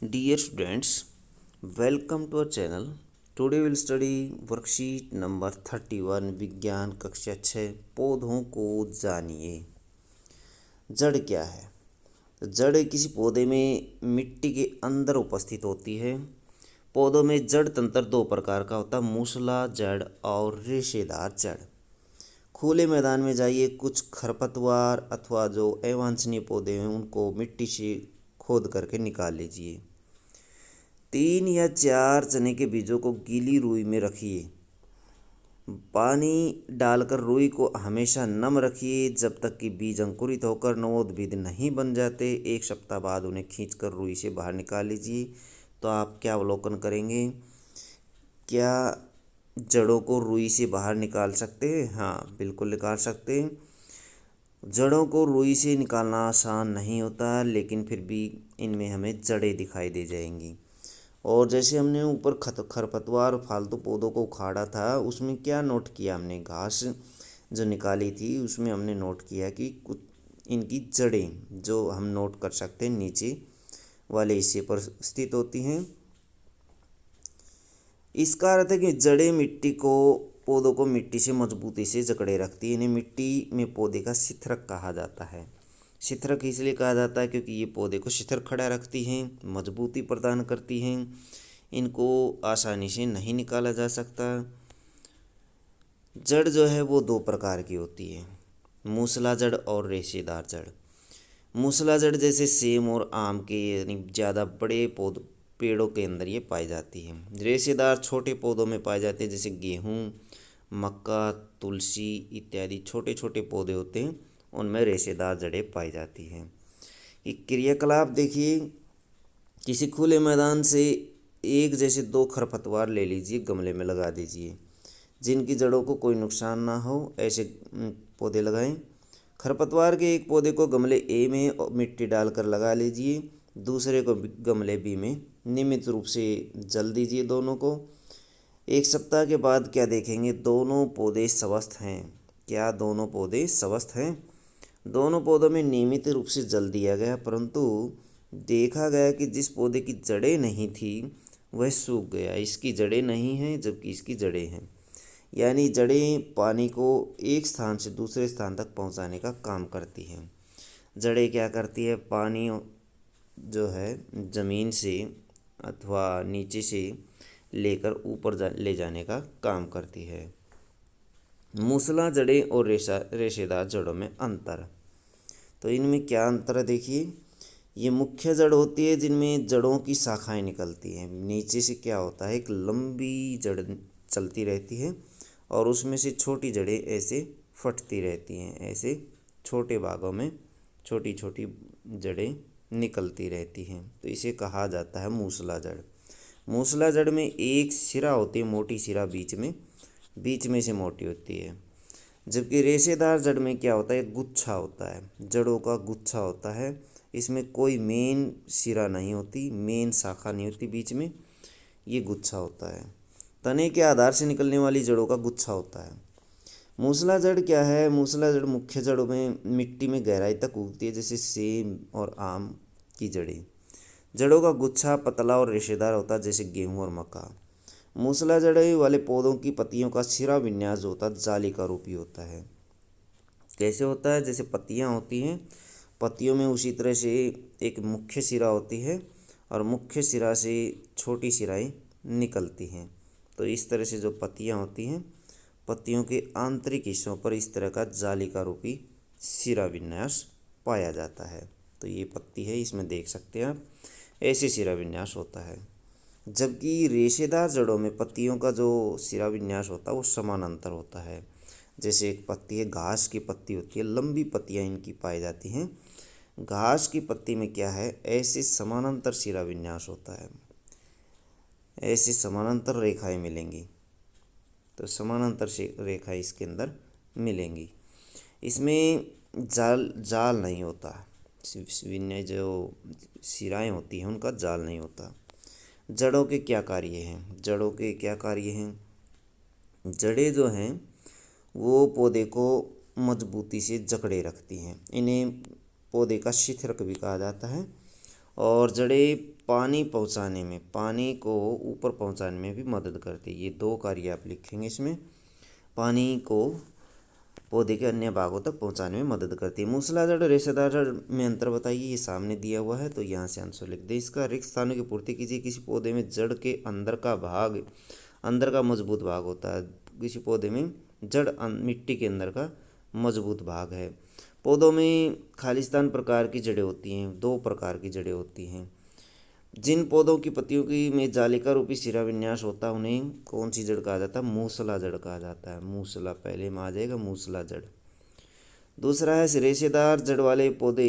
Dear students, welcome to our channel. Today we'll study worksheet number 31 विज्ञान कक्षा 6 पौधों को जानिए। जड़ क्या है? तो जड़ किसी पौधे में मिट्टी के अंदर उपस्थित होती है। पौधों में जड़ तंत्र दो प्रकार का होता है, मूसला जड़ और रेशेदार जड़। खुले मैदान में जाइए, कुछ खरपतवार अथवा जो अवांछनीय पौधे हैं उनको मिट्टी से खोद करके निकाल लीजिए। 3 या 4 चने के बीजों को गीली रुई में रखिए। पानी डालकर रुई को हमेशा नम रखिए जब तक कि बीज अंकुरित होकर नवोद्भिद नहीं बन जाते। 1 सप्ताह बाद उन्हें खींचकर रुई से बाहर निकाल लीजिए। तो आप क्या अवलोकन करेंगे? क्या जड़ों को रुई से बाहर निकाल सकते हैं? हाँ, बिल्कुल निकाल सकते हैं। जड़ों को रुई से निकालना आसान नहीं होता, लेकिन फिर भी इनमें हमें जड़ें दिखाई दे जाएंगी। और जैसे हमने ऊपर खरपतवार फालतू पौधों को उखाड़ा था, उसमें क्या नोट किया हमने? घास जो निकाली थी उसमें हमने नोट किया कि कुछ इनकी जड़ें जो हम नोट कर सकते हैं नीचे वाले हिस्से पर स्थित होती हैं। इसका अर्थ है कि जड़ें पौधों को मिट्टी से मजबूती से जकड़े रखती है। इन्हें मिट्टी में पौधे का शिथिरक कहा जाता है। शिथिरक इसलिए कहा जाता है क्योंकि ये पौधे को शिथिर खड़ा रखती हैं, मजबूती प्रदान करती हैं। इनको आसानी से नहीं निकाला जा सकता। जड़ जो है वो 2 प्रकार की होती है, मूसला जड़ और रेशेदार जड़। मूसला जड़ जैसे सेम और आम के यानी ज़्यादा बड़े पेड़ों के अंदर ये पाई जाती है। रेशेदार छोटे पौधों में पाए जाते हैं, जैसे गेहूँ, मक्का, तुलसी इत्यादि छोटे छोटे पौधे होते हैं, उनमें रेशेदार जड़ें पाई जाती हैं। ये क्रियाकलाप देखिए, किसी खुले मैदान से एक जैसे 2 खरपतवार ले लीजिए, गमले में लगा दीजिए। जिनकी जड़ों को कोई नुकसान ना हो ऐसे पौधे लगाएं। खरपतवार के एक पौधे को गमले ए में मिट्टी डालकर लगा लीजिए, दूसरे को गमले बी में नियमित रूप से जल दीजिए दोनों को। 1 सप्ताह के बाद क्या देखेंगे? दोनों पौधे स्वस्थ हैं। क्या दोनों पौधे स्वस्थ हैं? दोनों पौधों में नियमित रूप से जल दिया गया, परंतु देखा गया कि जिस पौधे की जड़ें नहीं थी वह सूख गया। इसकी जड़ें नहीं हैं जबकि इसकी जड़ें हैं। यानी जड़ें पानी को एक स्थान से दूसरे स्थान तक पहुंचाने का काम करती हैं। जड़ें क्या करती है? पानी जो है ज़मीन से अथवा नीचे से लेकर ऊपर ले जाने का काम करती है। मूसला जड़ें और रेशेदार जड़ों में अंतर। तो इनमें क्या अंतर है देखिए। ये मुख्य जड़ होती है जिनमें जड़ों की शाखाएं निकलती हैं। नीचे से क्या होता है, एक लंबी जड़ चलती रहती है और उसमें से छोटी जड़ें ऐसे फटती रहती हैं। ऐसे छोटे भागों में छोटी छोटी जड़ें निकलती रहती हैं, तो इसे कहा जाता है मूसला जड़। मूसला जड़ में एक सिरा होती है, मोटी सिरा बीच में से मोटी होती है। जबकि रेशेदार जड़ में क्या होता है? गुच्छा होता है, जड़ों का गुच्छा होता है। इसमें कोई मेन सिरा नहीं होती, मेन शाखा नहीं होती बीच में, ये गुच्छा होता है। तने के आधार से निकलने वाली जड़ों का गुच्छा होता है। मूसला जड़ क्या है? मूसला जड़ मुख्य जड़ों में मिट्टी में गहराई तक उगती है, जैसे सेम और आम की जड़ें। जड़ों का गुच्छा पतला और रेशेदार होता है, जैसे गेहूँ और मक्का। मूसला जड़ें वाले पौधों की पत्तियों का सिरा विन्यास जो होता है जाली का रूपी होता है। कैसे होता है? जैसे पत्तियाँ होती हैं, पत्तियों में उसी तरह से एक मुख्य सिरा होती है और मुख्य सिरा से छोटी सिराएं निकलती हैं। तो इस तरह से जो पत्तियाँ होती हैं, पत्तियों के आंतरिक हिस्सों पर इस तरह का जाली का रूपी सिरा विन्यास पाया जाता है। तो ये पत्ती है, इसमें देख सकते हैं आप, ऐसे सिरा विन्यास होता है। जबकि रेशेदार जड़ों में पत्तियों का जो सिरा विन्यास होता है वो समानांतर होता है। जैसे एक पत्ती है, घास की पत्ती होती है, लंबी पत्तियाँ इनकी पाई जाती हैं। घास की पत्ती में क्या है? ऐसे समानांतर सिरा विन्यास होता है, ऐसी समानांतर रेखाएं मिलेंगी। तो समानांतर से रेखा इसके अंदर मिलेंगी। इसमें जाल नहीं होता, विन्यास जो सिराएं होती हैं उनका जाल नहीं होता। जड़ों के क्या कार्य हैं? जड़ों के क्या कार्य हैं? जड़ें जो हैं वो पौधे को मजबूती से जकड़े रखती हैं। इन्हें पौधे का शिथिरक भी कहा जाता है। और जड़ें पानी पहुंचाने में, पानी को ऊपर पहुंचाने में भी मदद करती है। ये दो कार्य आप लिखेंगे इसमें, पानी को पौधे के अन्य भागों तक पहुंचाने में मदद करती है। मूसलाधार रेशेदार जड़ में अंतर बताइए, ये सामने दिया हुआ है तो यहाँ से आंसर लिख दें इसका। रिक्त स्थानों की पूर्ति कीजिए। किसी पौधे में जड़ के अंदर का भाग, अंदर का मजबूत भाग होता है। किसी पौधे में जड़ मिट्टी के अंदर का मजबूत भाग है। पौधों में खालिस्तान प्रकार की जड़ें होती हैं, दो प्रकार की जड़ें होती हैं। जिन पौधों की पत्तियों की में जालिका रूपी सिरा विन्यास होता है उन्हें कौन सी जड़ कहा जाता है? मूसला जड़ कहा जाता है। मूसला पहले में आ जाएगा, मूसला जड़। दूसरा है रेशेदार जड़ वाले पौधे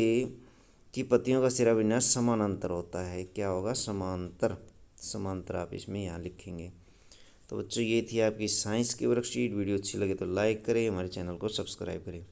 की पत्तियों का सिरा विन्यास समानांतर होता है। क्या होगा? समांतर। समांतर आप इसमें यहाँ लिखेंगे। तो बच्चों ये थी आपकी साइंस की वर्कशीट। वीडियो अच्छी लगे तो लाइक करें, हमारे चैनल को सब्सक्राइब करें।